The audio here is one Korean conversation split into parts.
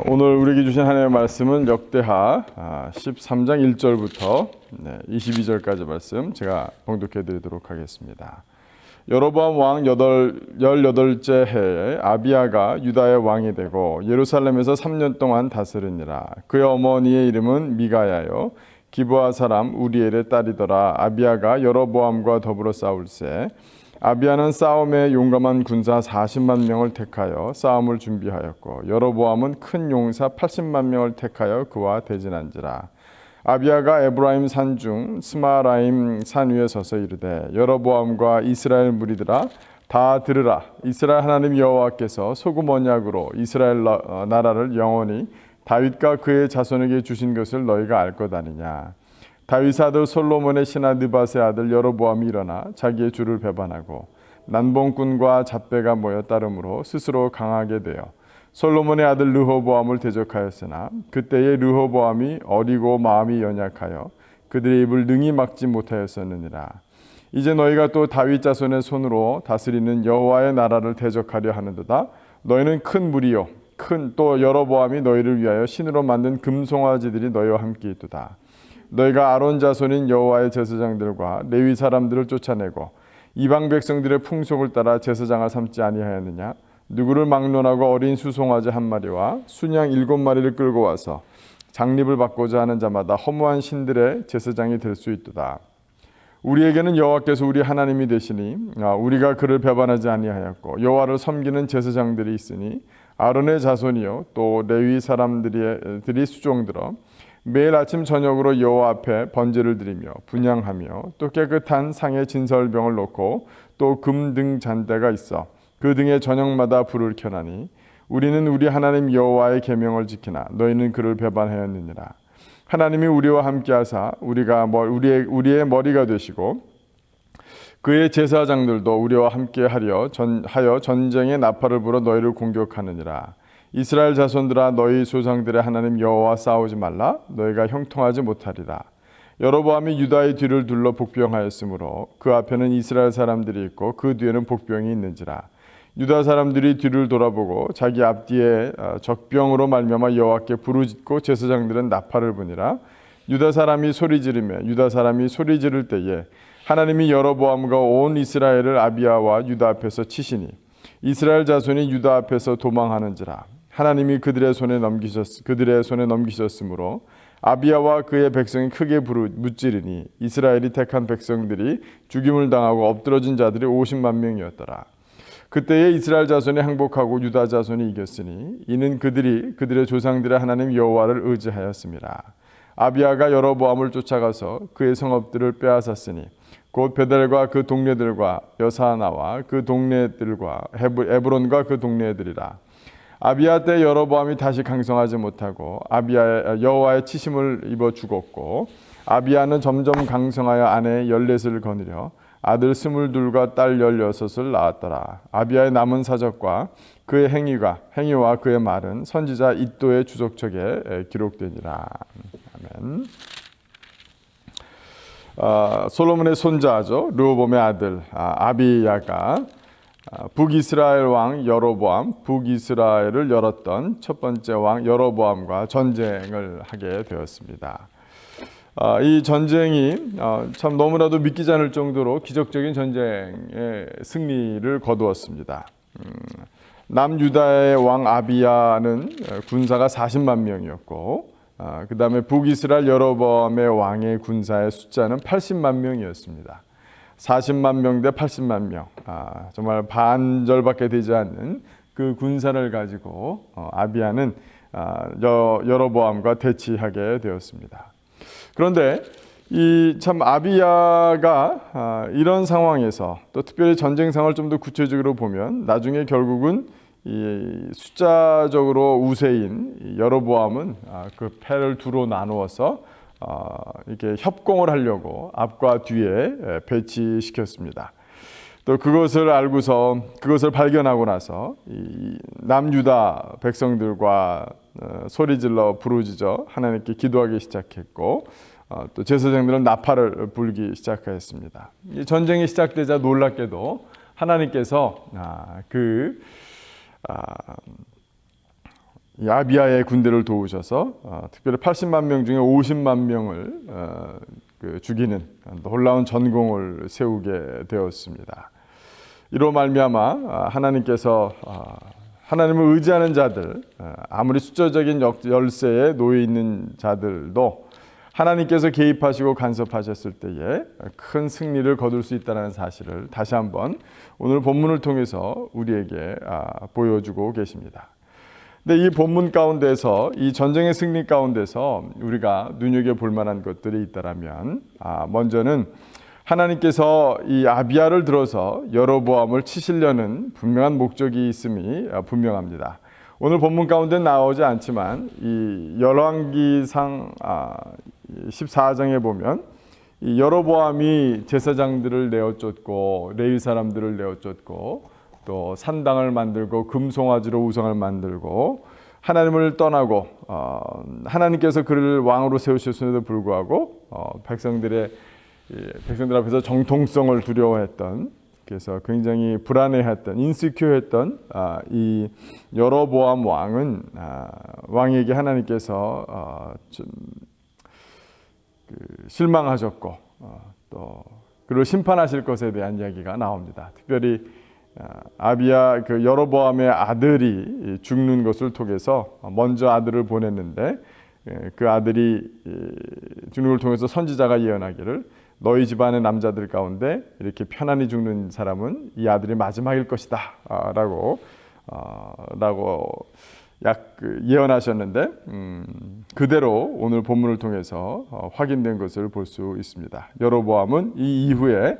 오늘 우리에게 주신 하나님의 말씀은 역대하 13장 1절부터 22절까지 말씀 제가 봉독해 드리도록 하겠습니다. 여로보암 왕 18째 해에 아비야가 유다의 왕이 되고 예루살렘에서 3년 동안 다스리니라. 그의 어머니의 이름은 미가야요 기브아 사람 우리엘의 딸이더라. 아비야가 여로보암과 더불어 싸울세. 아비야는 싸움에 용감한 군사 40만 명을 택하여 싸움을 준비하였고 여로보암은 큰 용사 80만 명을 택하여 그와 대진한지라. 아비야가 에브라임 산중 스마라임 산 위에 서서 이르되 여로보암과 이스라엘 무리들아 다 들으라. 이스라엘 하나님 여호와께서 소금 언약으로 이스라엘 나라를 영원히 다윗과 그의 자손에게 주신 것을 너희가 알 것 아니냐. 다윗의 아들 솔로몬의 신하 느밧의 아들 여로보암이 일어나 자기의 주를 배반하고 난봉꾼과 잣배가 모여 따름으로 스스로 강하게 되어 솔로몬의 아들 르호보암을 대적하였으나 그때의 르호보암이 어리고 마음이 연약하여 그들의 입을 능히 막지 못하였었느니라. 이제 너희가 또 다윗 자손의 손으로 다스리는 여호와의 나라를 대적하려 하는도다. 너희는 큰 무리요 큰 또 여로보암이 너희를 위하여 신으로 만든 금송아지들이 너희와 함께 있도다. 너희가 아론 자손인 여호와의 제사장들과 레위 사람들을 쫓아내고 이방 백성들의 풍속을 따라 제사장을 삼지 아니하였느냐. 누구를 막론하고 어린 수송아지 한 마리와 순양 7마리를 끌고 와서 장립을 받고자 하는 자마다 허무한 신들의 제사장이 될 수 있도다. 우리에게는 여호와께서 우리 하나님이 되시니 우리가 그를 배반하지 아니하였고 여호와를 섬기는 제사장들이 있으니 아론의 자손이요 또 레위 사람들이 수종들어 매일 아침 저녁으로 여호와 앞에 번제를 드리며 분향하며 또 깨끗한 상에 진설병을 놓고 또 금등 잔대가 있어 그 등에 저녁마다 불을 켜나니 우리는 우리 하나님 여호와의 계명을 지키나 너희는 그를 배반하였느니라. 하나님이 우리와 함께하사 우리의 머리가 되시고 그의 제사장들도 우리와 함께하여 전쟁의 나팔을 불어 너희를 공격하느니라. 이스라엘 자손들아 너희 조상들의 하나님 여호와와 싸우지 말라. 너희가 형통하지 못하리라. 여로보암이 유다의 뒤를 둘러 복병하였으므로 그 앞에는 이스라엘 사람들이 있고 그 뒤에는 복병이 있는지라. 유다 사람들이 뒤를 돌아보고 자기 앞뒤에 적병으로 말미암아 여호와께 부르짖고 제사장들은 나팔을 부니라. 유다 사람이 소리 지를 때에 하나님이 여로보암과 온 이스라엘을 아비야와 유다 앞에서 치시니 이스라엘 자손이 유다 앞에서 도망하는지라. 하나님이 그들의 손에 넘기셨으므로 아비야와 그의 백성이 크게 무찌르니 이스라엘이 택한 백성들이 죽임을 당하고 엎드러진 자들이 50만 명이었더라. 그때에 이스라엘 자손이 항복하고 유다 자손이 이겼으니 이는 그들의 조상들의 하나님 여호와를 의지하였습니다. 아비야가 여로보암을 쫓아가서 그의 성읍들을 빼앗았으니 곧 베델과 그 동네들과 여사나와 그 동네들과 에브론과 그 동네들이라. 아비야 때 여로보암이 다시 강성하지 못하고 여호와의 치심을 입어 죽었고 아비야는 점점 강성하여 아내 14을 거느려 아들 22과 딸 16을 낳았더라. 아비야의 남은 사적과 그의 행위와 그의 말은 선지자 iddo의 주석책에 기록되니라. 아멘. 솔로몬의 손자죠. 르호보암의 아들 아비야가 북이스라엘 왕 여로보암, 북이스라엘을 열었던 첫 번째 왕 여로보암과 전쟁을 하게 되었습니다. 이 전쟁이 참 너무나도 믿기지 않을 정도로 기적적인 전쟁의 승리를 거두었습니다. 남유다의 왕 아비야는 군사가 40만 명이었고 그 다음에 북이스라엘 여로보암의 왕의 군사의 숫자는 80만 명이었습니다. 40만 명 대 80만 명, 정말 반절밖에 되지 않는 그 군사를 가지고 아비야는 여로보암과 대치하게 되었습니다. 그런데 이 참 아비야가 이런 상황에서 또 특별히 전쟁 상황을 좀 더 구체적으로 보면 나중에 결국은 이 숫자적으로 우세인 여로보암은 그 패를 두로 나누어서 이렇게 협공을 하려고 앞과 뒤에 배치시켰습니다. 또 그것을 발견하고 나서 이 남유다 백성들과 소리질러 부르짖어 하나님께 기도하기 시작했고 또 제사장들은 나팔을 불기 시작하였습니다. 이 전쟁이 시작되자 놀랍게도 하나님께서 그 이 아비야의 군대를 도우셔서 특별히 80만 명 중에 50만 명을 죽이는 놀라운 전공을 세우게 되었습니다. 이로 말미암아 하나님께서 하나님을 의지하는 자들, 아무리 숫자적인 열세에 놓여 있는 자들도 하나님께서 개입하시고 간섭하셨을 때에 큰 승리를 거둘 수 있다는 사실을 다시 한번 오늘 본문을 통해서 우리에게 보여주고 계십니다. 근데 이 본문 가운데서, 이 전쟁의 승리 가운데서 우리가 눈여겨볼 만한 것들이 있다면, 먼저는 하나님께서 이 아비야를 들어서 여로보암을 치시려는 분명한 목적이 있음이 분명합니다. 오늘 본문 가운데 나오지 않지만 이 열왕기상 14장에 보면 이 여로보암이 제사장들을 내어쫓고 레위 사람들을 내어쫓고 또 산당을 만들고 금송아지로 우상을 만들고 하나님을 떠나고 하나님께서 그를 왕으로 세우셨음에도 불구하고 백성들 앞에서 정통성을 두려워했던, 그래서 굉장히 불안해했던, 인시큐어했던 이 여로보암 왕은 왕에게 하나님께서 실망하셨고 또 그를 심판하실 것에 대한 이야기가 나옵니다. 특별히 아비야 여로보암의 아들이 죽는 것을 통해서 먼저 아들을 보냈는데 그 아들이 죽는 걸 통해서 선지자가 예언하기를 너희 집안의 남자들 가운데 이렇게 편안히 죽는 사람은 이 아들이 마지막일 것이다 라고 예언하셨는데 그대로 오늘 본문을 통해서 확인된 것을 볼 수 있습니다. 여로보암은 이 이후에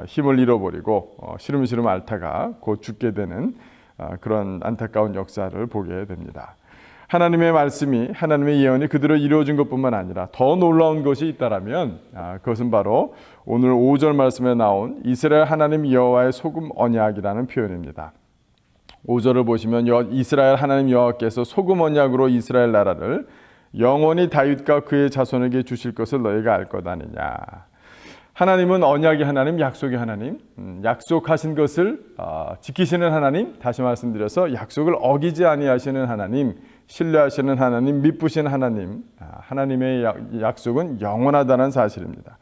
힘을 잃어버리고 시름시름 앓다가 곧 죽게 되는 그런 안타까운 역사를 보게 됩니다. 하나님의 말씀이, 하나님의 예언이 그대로 이루어진 것뿐만 아니라 더 놀라운 것이 있다라면 그것은 바로 오늘 5절 말씀에 나온 이스라엘 하나님 여호와의 소금 언약이라는 표현입니다. 5절을 보시면 이스라엘 하나님 여호와께서 소금 언약으로 이스라엘 나라를 영원히 다윗과 그의 자손에게 주실 것을 너희가 알 것 아니냐. 하나님은 언약의 하나님, 약속의 하나님, 약속하신 것을 지키시는 하나님, 다시 말씀드려서 약속을 어기지 아니하시는 하나님, 신뢰하시는 하나님, 미쁘신 하나님, 하나님의 약속은 영원하다는 사실입니다.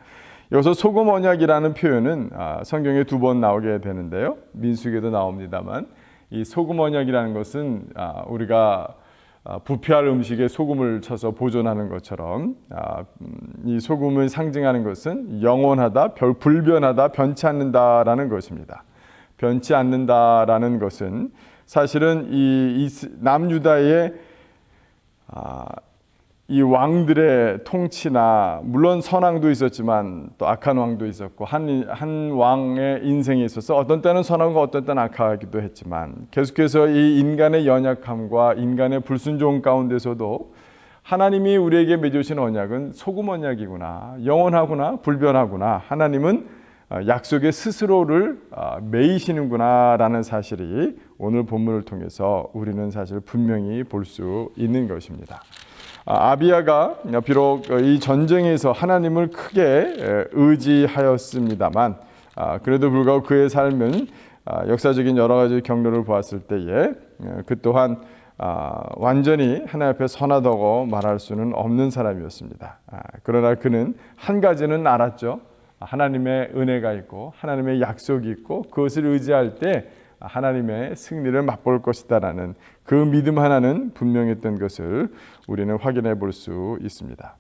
여기서 소금 언약이라는 표현은 성경에 2번 나오게 되는데요. 민수기에도 나옵니다만 이 소금 언약이라는 것은 우리가 부패할 음식에 소금을 쳐서 보존하는 것처럼 이 소금을 상징하는 것은 영원하다, 불변하다, 변치 않는다라는 것입니다. 변치 않는다라는 것은 사실은 이 남유다의 이 왕들의 통치나, 물론 선왕도 있었지만 또 악한 왕도 있었고 한 왕의 인생에 있어서 어떤 때는 선하고 어떤 때는 악하기도 했지만 계속해서 이 인간의 연약함과 인간의 불순종 가운데서도 하나님이 우리에게 맺으신 언약은 소금 언약이구나, 영원하구나, 불변하구나, 하나님은 약속의 스스로를 매이시는구나 라는 사실이 오늘 본문을 통해서 우리는 사실 분명히 볼 수 있는 것입니다. 아비야가 비록 이 전쟁에서 하나님을 크게 의지하였습니다만 그래도 불구하고 그의 삶은 역사적인 여러 가지 경로를 보았을 때에 그 또한 완전히 하나님 앞에 선하다고 말할 수는 없는 사람이었습니다. 그러나 그는 한 가지는 알았죠. 하나님의 은혜가 있고 하나님의 약속이 있고 그것을 의지할 때 하나님의 승리를 맛볼 것이다라는 그 믿음 하나는 분명했던 것을 우리는 확인해 볼 수 있습니다.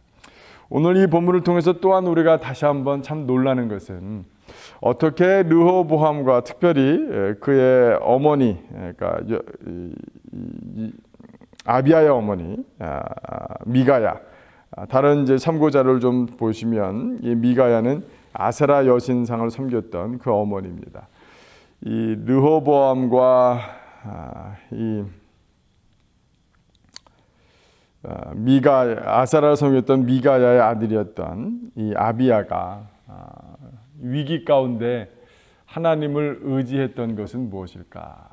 오늘 이 본문을 통해서 또한 우리가 다시 한번 참 놀라는 것은 어떻게 르호보암과 특별히 그의 어머니, 그러니까 아비야의 어머니 미가야, 다른 이제 참고 자료를 좀 보시면 이 미가야는 아세라 여신상을 섬겼던 그 어머니입니다. 이 르호보암과 이 아세라를 섬겼던 미가야의 아들이었던 이 아비야가 위기 가운데 하나님을 의지했던 것은 무엇일까?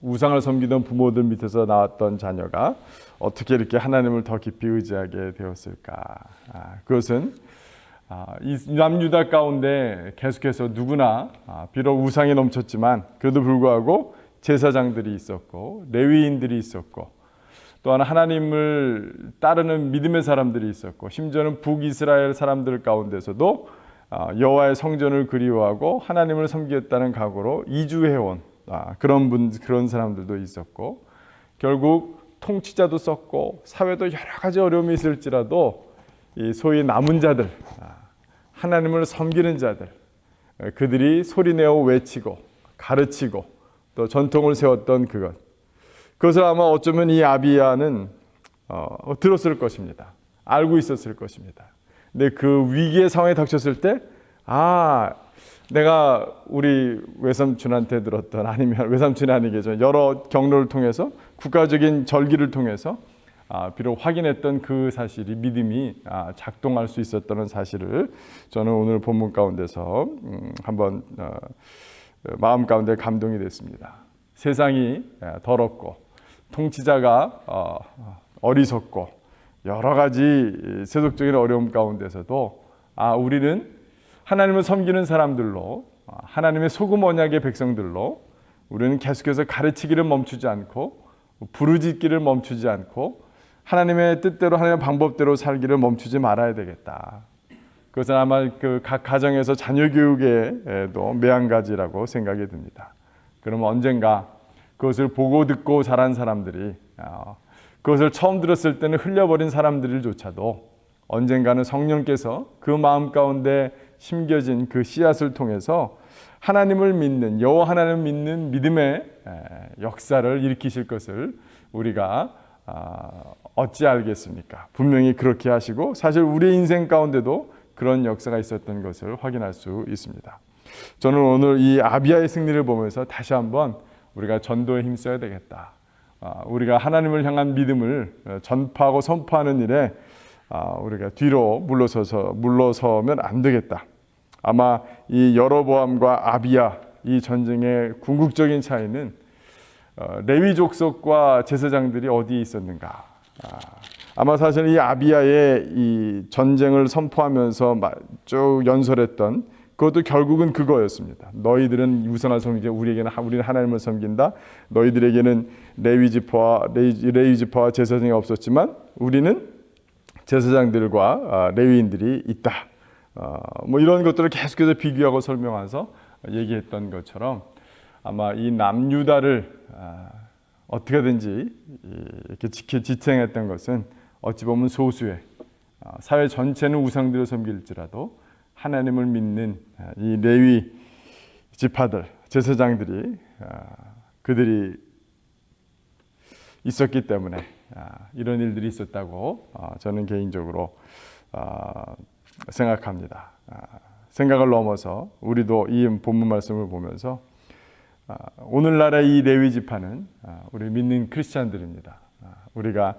우상을 섬기던 부모들 밑에서 나왔던 자녀가 어떻게 이렇게 하나님을 더 깊이 의지하게 되었을까? 그것은 이 남유다 가운데 계속해서 누구나 비록 우상이 넘쳤지만 그래도 불구하고 제사장들이 있었고 레위인들이 있었고 또한 하나님을 따르는 믿음의 사람들이 있었고 심지어는 북이스라엘 사람들 가운데서도 여호와의 성전을 그리워하고 하나님을 섬기겠다는 각오로 이주해온 그런 사람들도 있었고 결국 통치자도 썼고 사회도 여러 가지 어려움이 있을지라도 이 소위 남은 자들 하나님을 섬기는 자들 그들이 소리내어 외치고 가르치고 또 전통을 세웠던 그것을 아마 어쩌면 이 아비야는 들었을 것입니다. 알고 있었을 것입니다. 근데 그 위기의 상황에 닥쳤을 때 내가 우리 외삼촌한테 들었던 아니면 외삼촌이 아니겠죠. 여러 경로를 통해서 국가적인 절기를 통해서 비록 확인했던 그 사실이 믿음이 작동할 수 있었다는 사실을 저는 오늘 본문 가운데서 한번 마음 가운데 감동이 됐습니다. 세상이 더럽고 통치자가 어리석고 여러 가지 세속적인 어려움 가운데서도 우리는 하나님을 섬기는 사람들로 하나님의 소금 언약의 백성들로 우리는 계속해서 가르치기를 멈추지 않고 부르짖기를 멈추지 않고 하나님의 뜻대로 하나님의 방법대로 살기를 멈추지 말아야 되겠다. 그것은 아마 그 각 가정에서 자녀 교육에도 매한가지라고 생각이 듭니다. 그러면 언젠가 그것을 보고 듣고 자란 사람들이 그것을 처음 들었을 때는 흘려버린 사람들조차도 언젠가는 성령께서 그 마음 가운데 심겨진 그 씨앗을 통해서 하나님을 믿는 여호와 하나님을 믿는 믿음의 역사를 일으키실 것을 우리가 어찌 알겠습니까? 분명히 그렇게 하시고 사실 우리의 인생 가운데도 그런 역사가 있었던 것을 확인할 수 있습니다. 저는 오늘 이 아비야의 승리를 보면서 다시 한번 우리가 전도에 힘써야 되겠다. 우리가 하나님을 향한 믿음을 전파하고 선포하는 일에 우리가 뒤로 물러서면 안 되겠다. 아마 이 여로보암과 아비야 이 전쟁의 궁극적인 차이는 레위 족속과 제사장들이 어디에 있었는가. 아마 사실 이 아비야의 이 전쟁을 선포하면서 쭉 연설했던 그것도 결국은 그거였습니다. 너희들은 유선을 섬기자. 우리는 하나님을 섬긴다. 너희들에게는 레위 지파와 제사장이 없었지만 우리는 제사장들과 레위인들이 있다. 뭐 이런 것들을 계속해서 비교하고 설명하면서 얘기했던 것처럼 아마 이 남유다를 어떻게든지 이렇게 지탱했던 것은 어찌 보면 소수의 사회 전체는 우상들을 섬길지라도 하나님을 믿는 이 레위 지파들, 제사장들이 그들이 있었기 때문에 이런 일들이 있었다고 저는 개인적으로 생각합니다. 생각을 넘어서 우리도 이 본문 말씀을 보면서 오늘날의 이 레위 지파는 우리 믿는 크리스찬들입니다. 우리가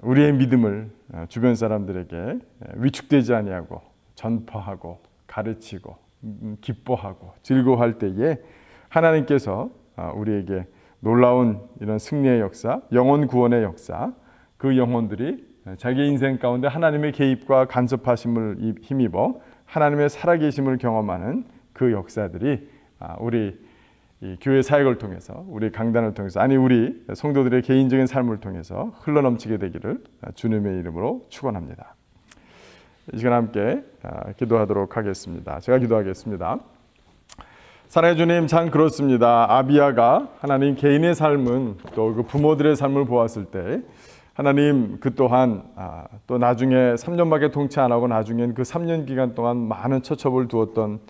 우리의 믿음을 주변 사람들에게 위축되지 아니하고 전파하고 가르치고 기뻐하고 즐거워할 때에 하나님께서 우리에게 놀라운 이런 승리의 역사, 영혼 구원의 역사, 그 영혼들이 자기 인생 가운데 하나님의 개입과 간섭하심을 힘입어 하나님의 살아계심을 경험하는 그 역사들이 우리 이 교회 사역을 통해서 우리 강단을 통해서 우리 성도들의 개인적인 삶을 통해서 흘러넘치게 되기를 주님의 이름으로 축원합니다. 이 시간 함께 기도하도록 하겠습니다. 제가 기도하겠습니다. 사랑해 주님, 참 그렇습니다. 아비야가 하나님 개인의 삶은 또 그 부모들의 삶을 보았을 때 하나님 그 또한 또 나중에 3년밖에 통치 안 하고 나중엔 그 3년 기간 동안 많은 처첩을 두었던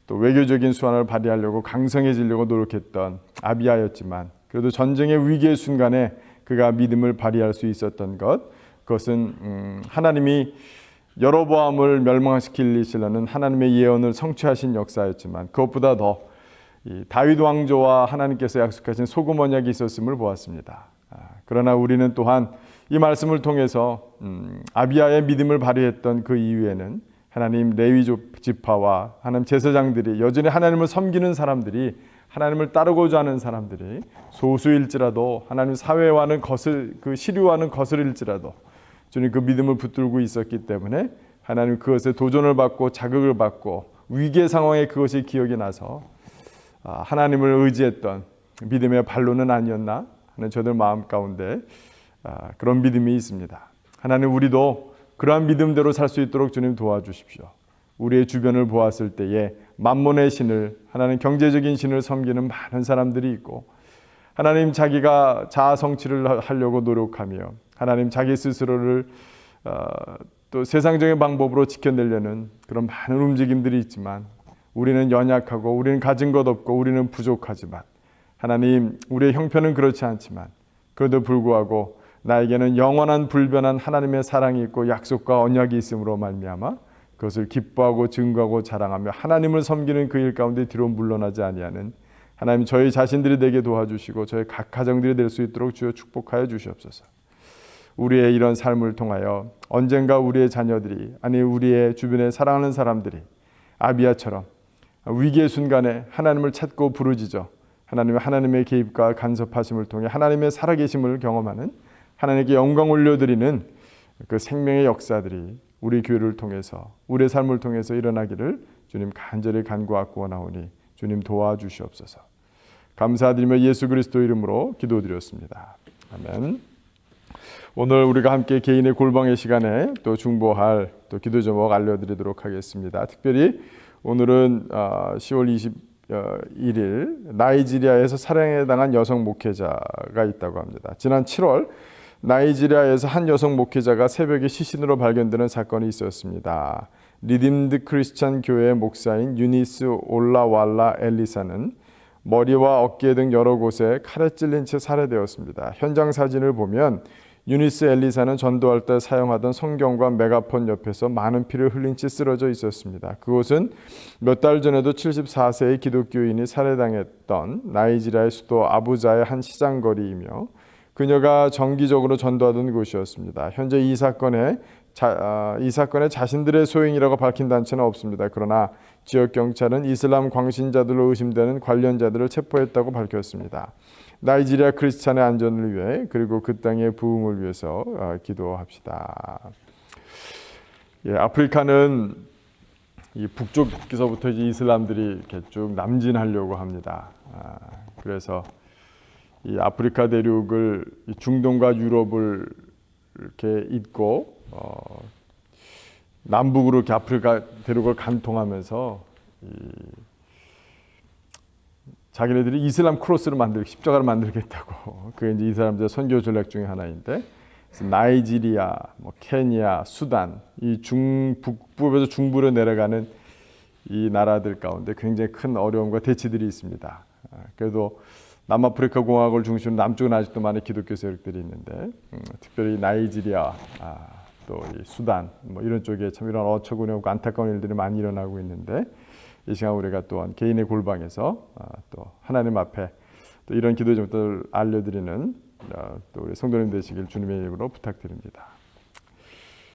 또 외교적인 수완을 발휘하려고 강성해지려고 노력했던 아비야였지만 그래도 전쟁의 위기의 순간에 그가 믿음을 발휘할 수 있었던 그것은 하나님이 여로보암을 멸망시키려는 하나님의 예언을 성취하신 역사였지만 그것보다 더 다윗 왕조와 하나님께서 약속하신 소금 언약이 있었음을 보았습니다. 그러나 우리는 또한 이 말씀을 통해서 아비야의 믿음을 발휘했던 그 이후에는 하나님 레위 지파와 하나님 제사장들이 여전히 하나님을 섬기는 사람들이 하나님을 따르고자 하는 사람들이 소수일지라도 하나님 사회와는 그 시류와는 거슬릴지라도 주님 그 믿음을 붙들고 있었기 때문에 하나님 그것에 도전을 받고 자극을 받고 위기의 상황에 그것이 기억이 나서 하나님을 의지했던 믿음의 발로는 아니었나 하는 저들 마음 가운데 그런 믿음이 있습니다. 하나님, 우리도 그러한 믿음대로 살 수 있도록 주님 도와주십시오. 우리의 주변을 보았을 때에 만몬의 신을, 하나님 경제적인 신을 섬기는 많은 사람들이 있고, 하나님 자기가 자아 성취를 하려고 노력하며 하나님 자기 스스로를 또 세상적인 방법으로 지켜내려는 그런 많은 움직임들이 있지만, 우리는 연약하고 우리는 가진 것 없고 우리는 부족하지만, 하나님 우리의 형편은 그렇지 않지만 그래도 불구하고 나에게는 영원한 불변한 하나님의 사랑이 있고 약속과 언약이 있음으로 말미암아 그것을 기뻐하고 증거하고 자랑하며 하나님을 섬기는 그 일 가운데 뒤로 물러나지 아니하는 하나님, 저희 자신들이 되게 도와주시고 저희 각 가정들이 될 수 있도록 주여 축복하여 주시옵소서. 우리의 이런 삶을 통하여 언젠가 우리의 자녀들이, 아니 우리의 주변에 사랑하는 사람들이 아비야처럼 위기의 순간에 하나님을 찾고 부르짖어 하나님의 개입과 간섭하심을 통해 하나님의 살아계심을 경험하는, 하나님께 영광 올려드리는 그 생명의 역사들이 우리 교회를 통해서, 우리의 삶을 통해서 일어나기를 주님 간절히 간구하고 원하오니 주님 도와주시옵소서. 감사드리며 예수 그리스도 이름으로 기도드렸습니다. 아멘. 오늘 우리가 함께 개인의 골방의 시간에 또 중보할 또 기도 제목 알려드리도록 하겠습니다. 특별히 오늘은 10월 21일 나이지리아에서 살해에 당한 여성 목회자가 있다고 합니다. 지난 7월 나이지리아에서 한 여성 목회자가 새벽에 시신으로 발견되는 사건이 있었습니다. 리딤드 크리스찬 교회의 목사인 유니스 올라왈라 엘리사는 머리와 어깨 등 여러 곳에 칼에 찔린 채 살해되었습니다. 현장 사진을 보면 유니스 엘리사는 전도할 때 사용하던 성경과 메가폰 옆에서 많은 피를 흘린 채 쓰러져 있었습니다. 그곳은 몇 달 전에도 74세의 기독교인이 살해당했던 나이지리아의 수도 아부자의 한 시장거리이며 그녀가 정기적으로 전도하던 곳이었습니다. 현재 이 사건에 자신들의 소행이라고 밝힌 단체는 없습니다. 그러나 지역 경찰은 이슬람 광신자들로 의심되는 관련자들을 체포했다고 밝혔습니다. 나이지리아 크리스찬의 안전을 위해, 그리고 그 땅의 부흥을 위해서 기도합시다. 아프리카는 이 북쪽에서부터 이슬람들이 이렇게 쭉 남진하려고 합니다. 그래서 이 아프리카 대륙을, 중동과 유럽을 이렇게 잇고 남북으로 이렇게 아프리카 대륙을 관통하면서 자기네들이 이슬람 크로스를 십자가를 만들겠다고. 그게 이제 이 사람들의 선교 전략 중에 하나인데, 나이지리아, 케냐, 수단, 이 북부에서 중부로 내려가는 이 나라들 가운데 굉장히 큰 어려움과 대치들이 있습니다. 그래도 남아프리카 공화국을 중심으로 남쪽은 아직도 많은 기독교 세력들이 있는데, 특별히 나이지리아, 또 이 수단, 이런 쪽에 참 이런 어처구니없고 안타까운 일들이 많이 일어나고 있는데, 이 시간 우리가 또한 개인의 골방에서 또 하나님 앞에 또 이런 기도 제목들을 알려드리는 또 우리 성도님 되시길 주님의 이름으로 부탁드립니다.